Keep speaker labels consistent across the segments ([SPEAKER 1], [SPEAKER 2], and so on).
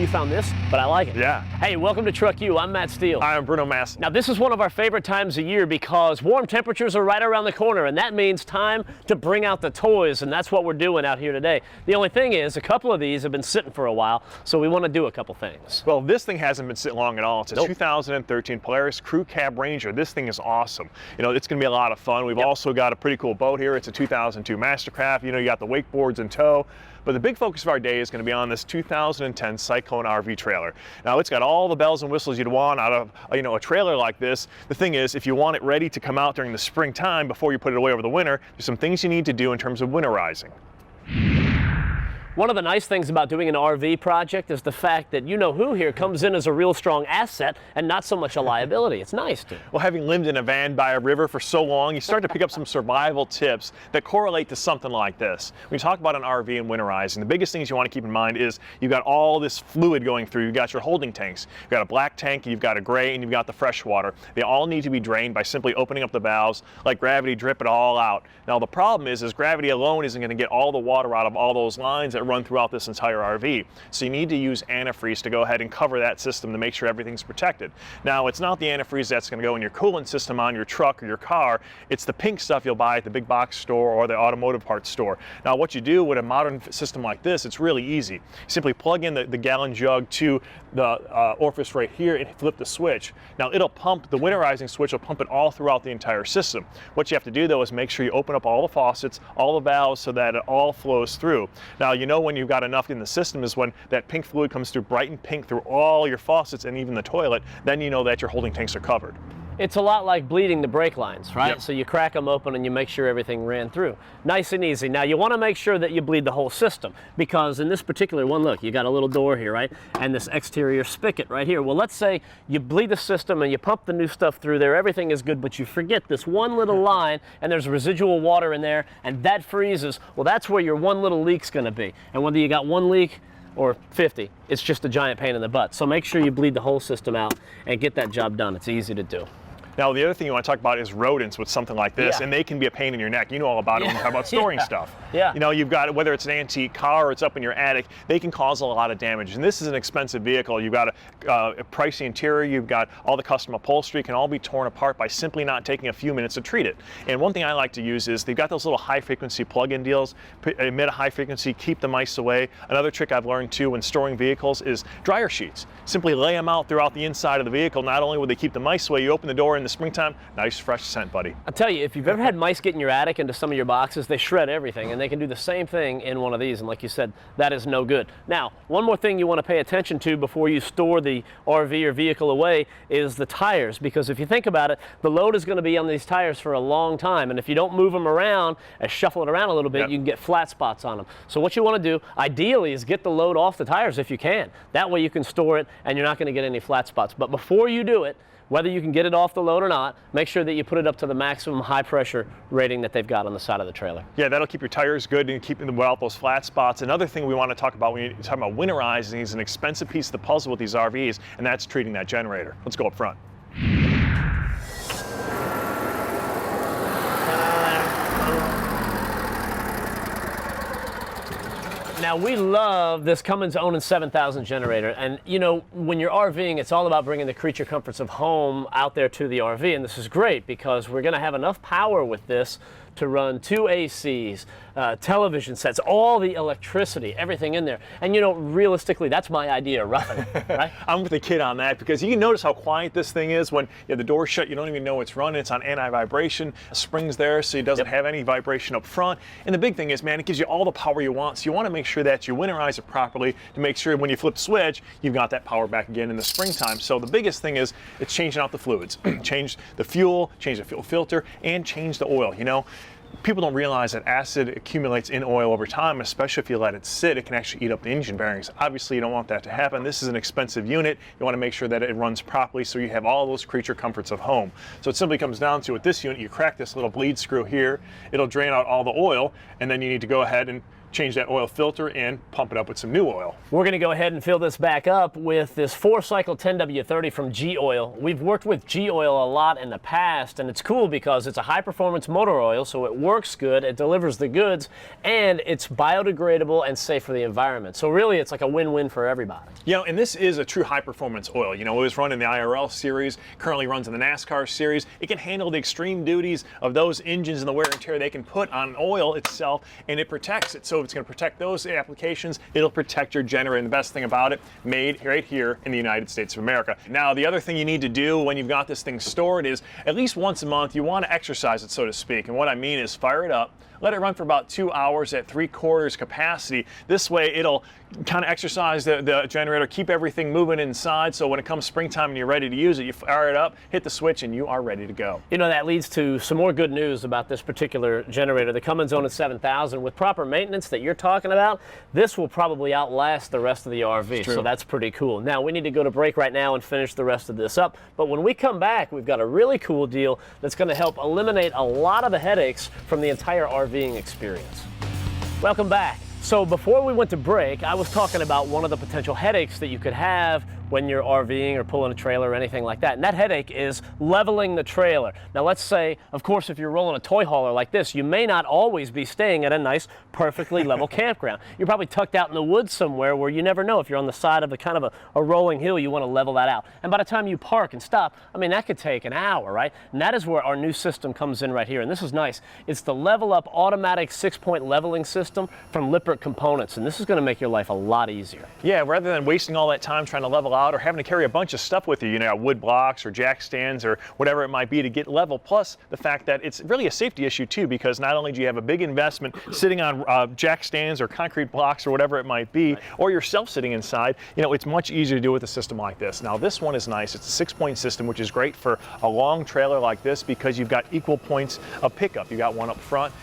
[SPEAKER 1] you found this, but I like it.
[SPEAKER 2] Yeah.
[SPEAKER 1] Hey, welcome to TruckU. I'm Matt Steele.
[SPEAKER 2] I'm Bruno Matt.
[SPEAKER 1] Now, this is one of our favorite times of year because warm temperatures are right around the corner, and that means time to bring out the toys, and that's what we're doing out here today. The only thing is, a couple of these have been sitting for a while, so we want to do a couple things.
[SPEAKER 2] Well, this thing hasn't been sitting long at all. It's a
[SPEAKER 1] Nope.
[SPEAKER 2] 2013 Polaris Crew Cab Ranger. This thing is awesome. You know, it's going to be a lot of fun. We've also got a pretty cool boat here. It's a 2002 Mastercraft. You know, you got the wakeboards in tow. But the big focus of our day is going to be on this 2010 Cyclone RV trailer. Now, it's got all the bells and whistles you'd want out of, a trailer like this. The thing is, if you want it ready to come out during the springtime before you put it away over the winter, there's some things you need to do in terms of winterizing.
[SPEAKER 1] One of the nice things about doing an RV project is the fact that you-know-who here comes in as a real strong asset and not so much a liability. It's nice to.
[SPEAKER 2] Well, having lived in a van by a river for so long, you start to pick up some survival tips that correlate to something like this. When you talk about an RV and winterizing, the biggest things you want to keep in mind is you've got all this fluid going through. You've got your holding tanks. You've got a black tank, you've got a gray, and you've got the fresh water. They all need to be drained by simply opening up the valves, let gravity drip it all out. Now, the problem is gravity alone isn't going to get all the water out of all those lines that run throughout this entire RV. So you need to use antifreeze to go ahead and cover that system to make sure everything's protected. Now, it's not the antifreeze that's going to go in your coolant system on your truck or your car. It's the pink stuff you'll buy at the big box store or the automotive parts store. Now, what you do with a modern system like this, it's really easy. You simply plug in the gallon jug to the orifice right here and flip the switch. Now, it'll pump, the winterizing switch will pump it all throughout the entire system. What you have to do, though, is make sure you open up all the faucets, all the valves, so that it all flows through. Now, you know when you've got enough in the system is when that pink fluid comes through bright and pink through all your faucets and even the toilet, then you know that your holding tanks are covered.
[SPEAKER 1] It's a lot like bleeding the brake lines, right?
[SPEAKER 2] Yep.
[SPEAKER 1] So you crack them open and you make sure everything ran through. Nice and easy. Now you want to make sure that you bleed the whole system because in this particular one, look, you got a little door here, right? And this exterior spigot right here. Well, let's say you bleed the system and you pump the new stuff through there, everything is good, but you forget this one little line and there's residual water in there and that freezes. Well, that's where your one little leak's going to be. And whether you got one leak or 50, it's just a giant pain in the butt. So make sure you bleed the whole system out and get that job done. It's easy to do.
[SPEAKER 2] Now, the other thing you want to talk about is rodents with something like this,
[SPEAKER 1] Yeah.
[SPEAKER 2] and they can be a pain in your neck. You know all about it when you talk about storing stuff.
[SPEAKER 1] Yeah.
[SPEAKER 2] You know, you've got, whether it's an antique car or it's up in your attic, they can cause a lot of damage. And this is an expensive vehicle. You've got a pricey interior, you've got all the custom upholstery, can all be torn apart by simply not taking a few minutes to treat it. And one thing I like to use is they've got those little high-frequency plug-in deals, emit a high frequency, keep the mice away. Another trick I've learned too when storing vehicles is dryer sheets. Simply lay them out throughout the inside of the vehicle. Not only will they keep the mice away, you open the door in the springtime, nice fresh scent, buddy.
[SPEAKER 1] I'll tell you, if you've ever had mice get in your attic into some of your boxes, they shred everything, and they can do the same thing in one of these, and like you said, that is no good. Now, one more thing you want to pay attention to before you store the RV or vehicle away is the tires, because if you think about it, the load is going to be on these tires for a long time, and if you don't move them around and shuffle it around a little bit,
[SPEAKER 2] Yep.
[SPEAKER 1] you can get flat spots on them. So what you want to do, ideally, is get the load off the tires if you can. That way you can store it, and you're not going to get any flat spots. But before you do it, whether you can get it off the load or not, make sure that you put it up to the maximum high pressure rating that they've got on the side of the trailer.
[SPEAKER 2] Yeah, that'll keep your tires good and keep them without those flat spots. Another thing we want to talk about when you're talking about winterizing is an expensive piece of the puzzle with these RVs, and that's treating that generator. Let's go up front.
[SPEAKER 1] Now, we love this Cummins Onan 7000 generator, and you know, when you're RVing, it's all about bringing the creature comforts of home out there to the RV, and this is great because we're going to have enough power with this to run 2 ACs, television sets, all the electricity, everything in there. And you know, realistically, that's my idea, right?
[SPEAKER 2] I'm with the kid on that because you can notice how quiet this thing is when you have the door shut. You don't even know it's running. It's on anti-vibration. Springs there, so it doesn't have any vibration up front. And the big thing is, man, it gives you all the power you want. So you want to make sure that you winterize it properly to make sure when you flip the switch, you've got that power back again in the springtime. So the biggest thing is it's changing out the fluids, change the fuel, change the fuel filter, and change the oil. You know, people don't realize that acid accumulates in oil over time, especially if you let it sit. It can actually eat up the engine bearings. Obviously, you don't want that to happen. This is an expensive unit. You want to make sure that it runs properly so you have all those creature comforts of home. So it simply comes down to, with this unit, you crack this little bleed screw here. It'll drain out all the oil, and then you need to go ahead and change that oil filter and pump it up with some new oil.
[SPEAKER 1] We're going to go ahead and fill this back up with this 4-cycle 10W30 from G-Oil. We've worked with G-Oil a lot in the past, and it's cool because it's a high-performance motor oil, so it works good, it delivers the goods, and it's biodegradable and safe for the environment. So really, it's like a win-win for everybody.
[SPEAKER 2] You know, and this is a true high-performance oil. You know, it was run in the IRL series, currently runs in the NASCAR series. It can handle the extreme duties of those engines and the wear and tear they can put on oil itself, and it protects it. So it's going to protect those applications. It'll protect your generator. And the best thing about it, made right here in the United States of America. Now, the other thing you need to do when you've got this thing stored is at least once a month, you want to exercise it, so to speak. And what I mean is fire it up, let it run for about 2 hours at 3/4 capacity. This way, it'll kind of exercise the generator, keep everything moving inside, so when it comes springtime and you're ready to use it, you fire it up, hit the switch, and you are ready to go.
[SPEAKER 1] You know, that leads to some more good news about this particular generator. The Cummins Own It 7000, with proper maintenance that you're talking about, this will probably outlast the rest of the RV, so that's pretty cool. Now, we need to go to break right now and finish the rest of this up, but when we come back, we've got a really cool deal that's going to help eliminate a lot of the headaches from the entire RVing experience. Welcome back. So before we went to break, I was talking about one of the potential headaches that you could have when you're RVing or pulling a trailer or anything like that. And that headache is leveling the trailer. Now let's say, of course, if you're rolling a toy hauler like this, you may not always be staying at a nice, perfectly level campground. You're probably tucked out in the woods somewhere where you never know if you're on the side of a kind of a rolling hill, you want to level that out. And by the time you park and stop, I mean, that could take an hour, right? And that is where our new system comes in right here. And this is nice. It's the Level Up automatic 6-point leveling system from Lippert Components. And this is going to make your life a lot easier.
[SPEAKER 2] Yeah, rather than wasting all that time trying to level out or having to carry a bunch of stuff with you, you know, wood blocks or jack stands or whatever it might be to get level, plus the fact that it's really a safety issue too, because not only do you have a big investment sitting on jack stands or concrete blocks or whatever it might be, or yourself sitting inside, you know, it's much easier to do with a system like this. Now this one is nice. It's a 6-point system, which is great for a long trailer like this because you've got equal points of pickup. You got one up front,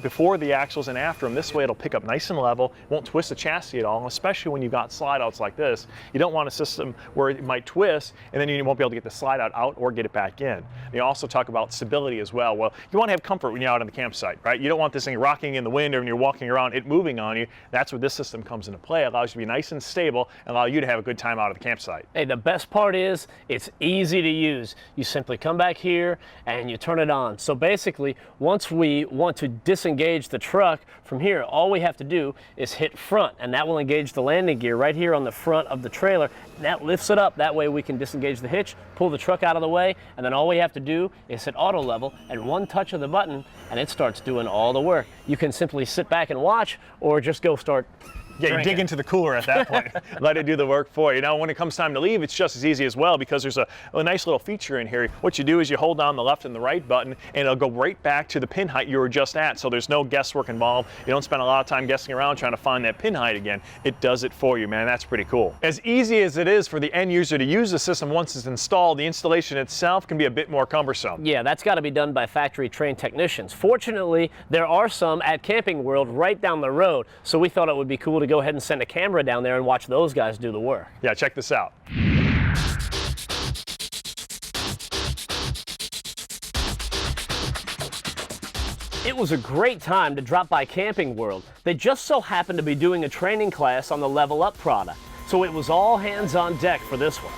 [SPEAKER 2] before the axles and after them. This way it'll pick up nice and level, won't twist the chassis at all, and especially when you've got slide outs like this. You don't want a system where it might twist and then you won't be able to get the slide out or get it back in. You also talk about stability as well. Well, you want to have comfort when you're out on the campsite, right? You don't want this thing rocking in the wind or when you're walking around, it moving on you. That's where this system comes into play. It allows you to be nice and stable and allow you to have a good time out of the campsite.
[SPEAKER 1] Hey, the best part is it's easy to use. You simply come back here and you turn it on. So basically, once we want to disengage the truck from here, all we have to do is hit front, and that will engage the landing gear right here on the front of the trailer. And that lifts it up. That way we can disengage the hitch, pull the truck out of the way, and then all we have to do is hit auto level, and one touch of the button, and it starts doing all the work. You can simply sit back and watch, or just go start
[SPEAKER 2] Yeah, you dig into the cooler at that point. Let it do the work for you. Now, when it comes time to leave, it's just as easy as well because there's a nice little feature in here. What you do is you hold down the left and the right button, and it'll go right back to the pin height you were just at. So there's no guesswork involved. You don't spend a lot of time guessing around trying to find that pin height again. It does it for you, man. That's pretty cool. As easy as it is for the end user to use the system once it's installed, the installation itself can be a bit more cumbersome.
[SPEAKER 1] Yeah, that's got to be done by factory-trained technicians. Fortunately, there are some at Camping World right down the road, so we thought it would be cool to go ahead and send a camera down there and watch those guys do the work.
[SPEAKER 2] Yeah, check this out.
[SPEAKER 1] It was a great time to drop by Camping World. They just so happened to be doing a training class on the Level Up product, so it was all hands on deck for this one.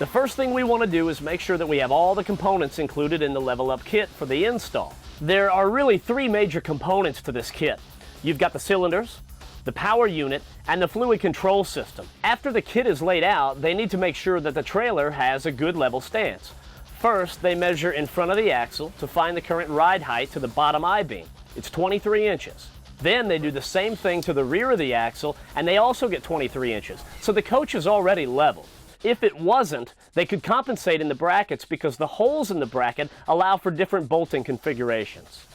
[SPEAKER 1] The first thing we want to do is make sure that we have all the components included in the Level Up kit for the install. There are really 3 major components to this kit. You've got the cylinders, the power unit, and the fluid control system. After the kit is laid out, they need to make sure that the trailer has a good level stance. First, they measure in front of the axle to find the current ride height to the bottom I-beam. It's 23 inches. Then they do the same thing to the rear of the axle, and they also get 23 inches. So the coach is already level. If it wasn't, they could compensate in the brackets because the holes in the bracket allow for different bolting configurations.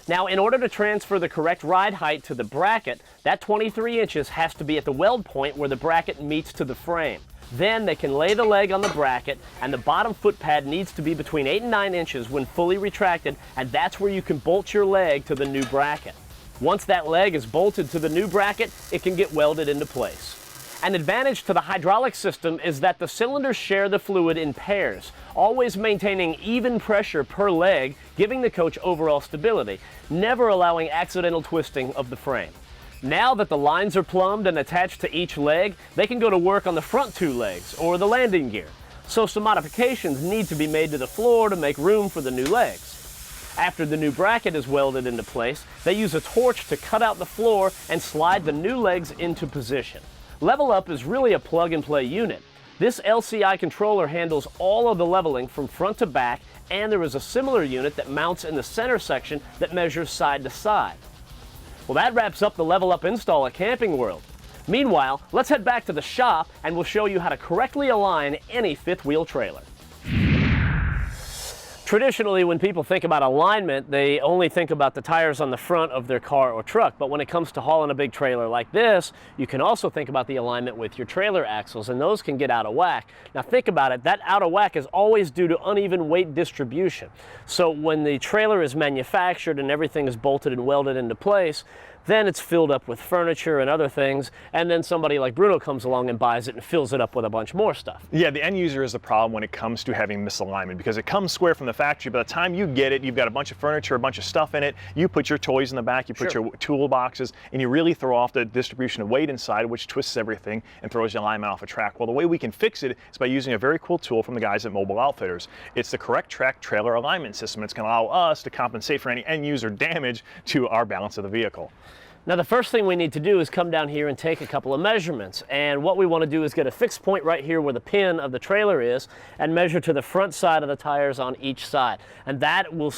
[SPEAKER 1] Now, in order to transfer the correct ride height to the bracket, that 23 inches has to be at the weld point where the bracket meets to the frame. Then they can lay the leg on the bracket, and the bottom foot pad needs to be between 8 and 9 inches when fully retracted, and that's where you can bolt your leg to the new bracket. Once that leg is bolted to the new bracket, it can get welded into place. An advantage to the hydraulic system is that the cylinders share the fluid in pairs, always maintaining even pressure per leg, giving the coach overall stability, never allowing accidental twisting of the frame. Now that the lines are plumbed and attached to each leg, they can go to work on the front 2 legs or the landing gear. So some modifications need to be made to the floor to make room for the new legs. After the new bracket is welded into place, they use a torch to cut out the floor and slide the new legs into position. Level Up is really a plug-and-play unit. This LCI controller handles all of the leveling from front to back, and there is a similar unit that mounts in the center section that measures side to side. Well, that wraps up the Level Up install at Camping World. Meanwhile, let's head back to the shop and we'll show you how to correctly align any fifth wheel trailer. Traditionally, when people think about alignment, they only think about the tires on the front of their car or truck. But when it comes to hauling a big trailer like this, you can also think about the alignment with your trailer axles, and those can get out of whack. Now think about it, that out of whack is always due to uneven weight distribution. So when the trailer is manufactured and everything is bolted and welded into place, then it's filled up with furniture and other things, and then somebody like Bruno comes along and buys it and fills it up with a bunch more stuff.
[SPEAKER 2] Yeah, the end user is the problem when it comes to having misalignment, because it comes square from the factory. By the time you get it, you've got a bunch of furniture, a bunch of stuff in it. You put your toys in the back, you put your toolboxes, and you really throw off the distribution of weight inside, which twists everything and throws the alignment off a track. Well, the way we can fix it is by using a very cool tool from the guys at Mobile Outfitters. It's the Correct Track Trailer Alignment System. It's going to allow us to compensate for any end user damage to our balance of the vehicle.
[SPEAKER 1] Now the first thing we need to do is come down here and take a couple of measurements, and what we want to do is get a fixed point right here where the pin of the trailer is and measure to the front side of the tires on each side, and that will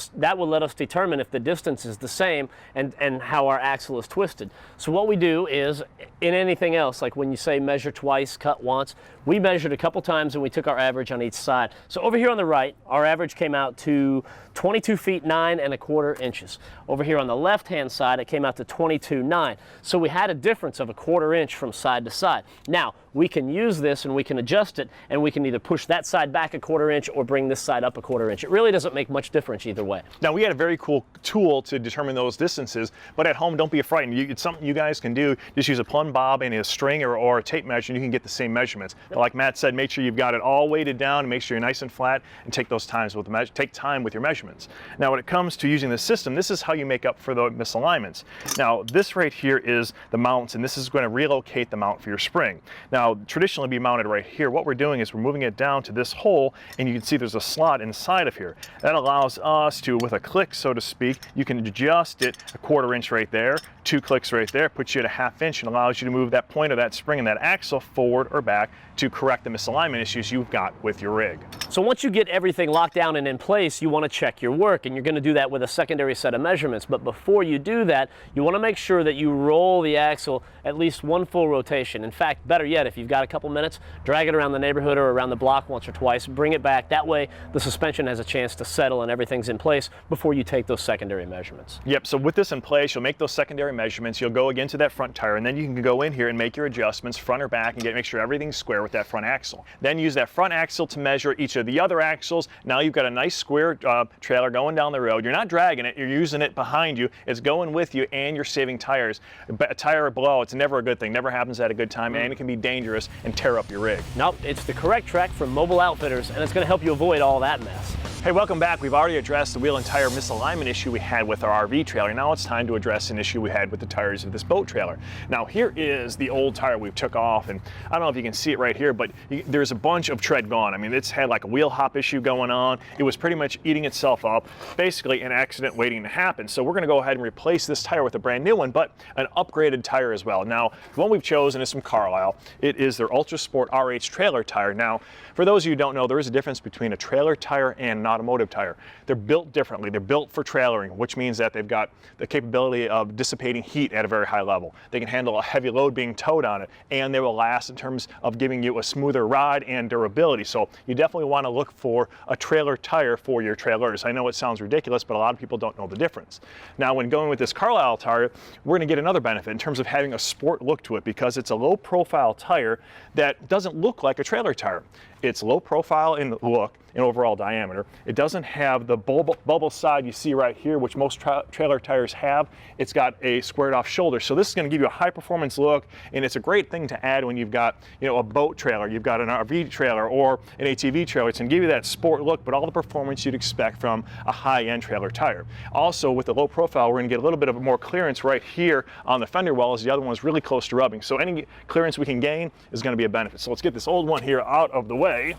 [SPEAKER 1] let us determine if the distance is the same and how our axle is twisted. So what we do is, in anything else, like when you say measure twice, cut once, we measured a couple times and we took our average on each side. So over here on the right, our average came out to 22 feet 9 1/4 inches. Over here on the left hand side, it came out to 22.9. So we had a difference of 1/4 inch from side to side. Now we can use this and we can adjust it, and we can either push that side back 1/4 inch or bring this side up 1/4 inch. It really doesn't make much difference either way.
[SPEAKER 2] Now we had a very cool tool to determine those distances, but at home don't be frightened. It's something you guys can do. Just use a plumb bob and a string or a tape measure, and you can get the same measurements. But like Matt said, make sure you've got it all weighted down, and make sure you're nice and flat, and take time with your measurements. Now when it comes to using the system, this is how you make up for the misalignments. Now this right here is the mounts, and this is going to relocate the mount for your spring. Now traditionally be mounted right here. What we're doing is we're moving it down to this hole, and you can see there's a slot inside of here. That allows us to, with a click so to speak, you can adjust it 1/4 inch right there, 2 clicks right there, puts you at 1/2 inch, and allows you to move that point of that spring and that axle forward or back to correct the misalignment issues you've got with your rig.
[SPEAKER 1] So once you get everything locked down and in place, you want to check your work, and you're going to do that with a secondary set of measurements. But before you do that, you want to make sure that you roll the axle at least 1 full rotation. In fact, better yet, if you've got a couple minutes, drag it around the neighborhood or around the block once or twice, bring it back. That way the suspension has a chance to settle and everything's in place before you take those secondary measurements.
[SPEAKER 2] Yep, so with this in place, you'll make those secondary measurements, you'll go again to that front tire, and then you can go in here and make your adjustments front or back and make sure everything's square with that front axle. Then use that front axle to measure each of the other axles. Now you've got a nice square trailer going down the road. You're not dragging it, you're using it behind you. It's going with you, and you're saving tires. A tire blow, it's never a good thing, never happens at a good time, and it can be dangerous and tear up your rig.
[SPEAKER 1] Nope, it's the Correct Track from Mobile Outfitters, and it's going to help you avoid all that mess.
[SPEAKER 2] Hey, welcome back. We've already addressed the wheel and tire misalignment issue we had with our RV trailer. Now it's time to address an issue we had with the tires of this boat trailer. Now here is the old tire we took off, and I don't know if you can see it right here, but there's a bunch of tread gone. I mean, it's had like a wheel hop issue going on. It was pretty much eating itself up, basically an accident waiting to happen. So we're going to go ahead and replace this tire with a brand new one, but an upgraded tire as well. Now, the one we've chosen is from Carlisle. It is their Ultra Sport RH trailer tire. Now, for those of you who don't know, there is a difference between a trailer tire and an automotive tire. They're built differently. They're built for trailering, which means that they've got the capability of dissipating heat at a very high level. They can handle a heavy load being towed on it, and they will last in terms of giving you a smoother ride and durability. So you definitely want to look for a trailer tire for your trailers. I know it sounds ridiculous, but a lot of people don't know the difference. Now, when going with this Carlisle tire, we're going to get another benefit in terms of having a sport look to it, because it's a low profile tire that doesn't look like a trailer tire. It's low profile in the look, in overall diameter. It doesn't have the bubble side you see right here, which most trailer tires have. It's got a squared off shoulder. So this is going to give you a high performance look, and it's a great thing to add when you've got, you know, a boat trailer, you've got an RV trailer or an ATV trailer. It's going to give you that sport look, but all the performance you'd expect from a high-end trailer tire. Also, with the low profile, we're going to get a little bit of more clearance right here on the fender well, as the other one is really close to rubbing. So any clearance we can gain is going to be a benefit. So let's get this old one here out of the way,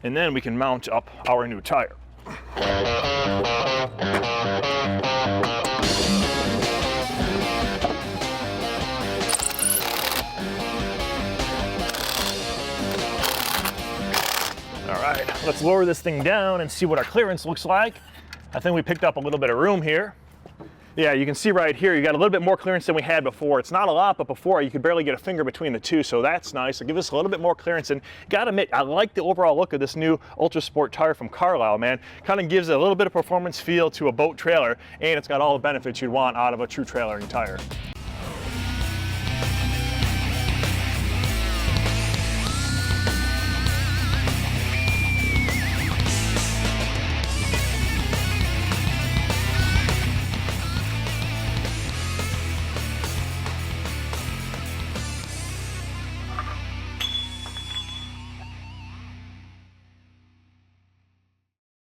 [SPEAKER 2] and then we can mount up our new tire. All right, let's lower this thing down and see what our clearance looks like. I think we picked up a little bit of room here. Yeah, you can see right here, you got a little bit more clearance than we had before. It's not a lot, but before you could barely get a finger between the two, so that's nice. It'll give us a little bit more clearance, and gotta admit, I like the overall look of this new Ultra Sport tire from Carlisle, man. Kind of gives it a little bit of performance feel to a boat trailer, and it's got all the benefits you'd want out of a true trailering tire.